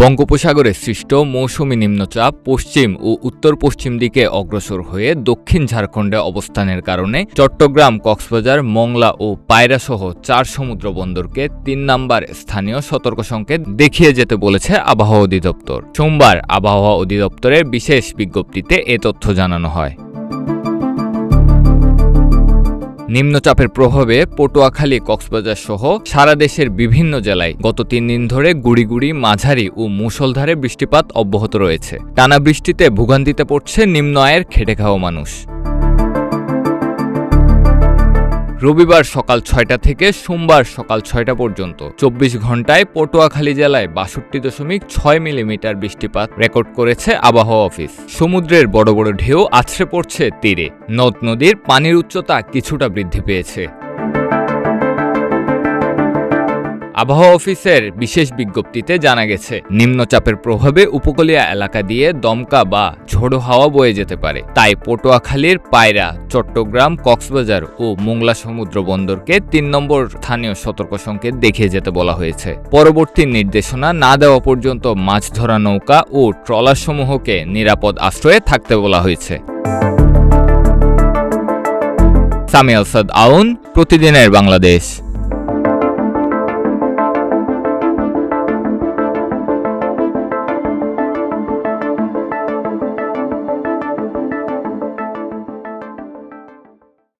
বঙ্গোপসাগরে সৃষ্ট মৌসুমী নিম্নচাপ পশ্চিম ও উত্তর পশ্চিম দিকে অগ্রসর হয়ে দক্ষিণ ঝাড়খণ্ডে অবস্থানের কারণে চট্টগ্রাম, কক্সবাজার, মংলা ও পায়রা সহ 4 সমুদ্র বন্দরকে 3 নম্বর স্থানীয় সতর্ক সংকেত দেখিয়ে যেতে বলেছে আবহাওয়া অধিদপ্তর। সোমবার আবহাওয়া অধিদপ্তরের বিশেষ বিজ্ঞপ্তিতে এ তথ্য জানানো হয়। নিম্নচাপের প্রভাবে পটুয়াখালী, কক্সবাজার সহ সারা দেশের বিভিন্ন জেলায় গত 3 দিন ধরে গুড়ি গুড়ি, মাঝারি ও মুষলধারে বৃষ্টিপাত অব্যাহত রয়েছে। টানা বৃষ্টিতে ভোগান্তিতে পড়ছে নিম্ন আয়ের খেটে খাওয়া মানুষ। রবিবার সকাল 6টা থেকে সোমবার সকাল 6টা পর্যন্ত 24 ঘন্টায় পটুয়াখালী জেলায় 62.6 মিলিমিটার বৃষ্টিপাত রেকর্ড করেছে আবহাওয়া অফিস। সমুদ্রের বড় বড় ঢেউ আছড়ে পড়ছে তীরে। নদ নদীর পানির উচ্চতা কিছুটা বৃদ্ধি পেয়েছে। আবহাওয়া অফিসের বিশেষ বিজ্ঞপ্তিতে জানা গেছে, নিম্নচাপের প্রভাবে উপকূলীয় এলাকা দিয়ে দমকা বা ঝোড়ো হাওয়া বয়ে যেতে পারে। তাই পটুয়াখালীর পায়রা, চট্টগ্রাম, কক্সবাজার ও মোংলা সমুদ্র বন্দরকে 3 নম্বর স্থানীয় সতর্ক সংকেত দেখিয়ে যেতে বলা হয়েছে। পরবর্তী নির্দেশনা না দেওয়া পর্যন্ত মাছ ধরা নৌকা ও ট্রলারসমূহকে নিরাপদ আশ্রয়ে থাকতে বলা হয়েছে। সামি আল সাদ আউন, প্রতিদিনের বাংলাদেশ।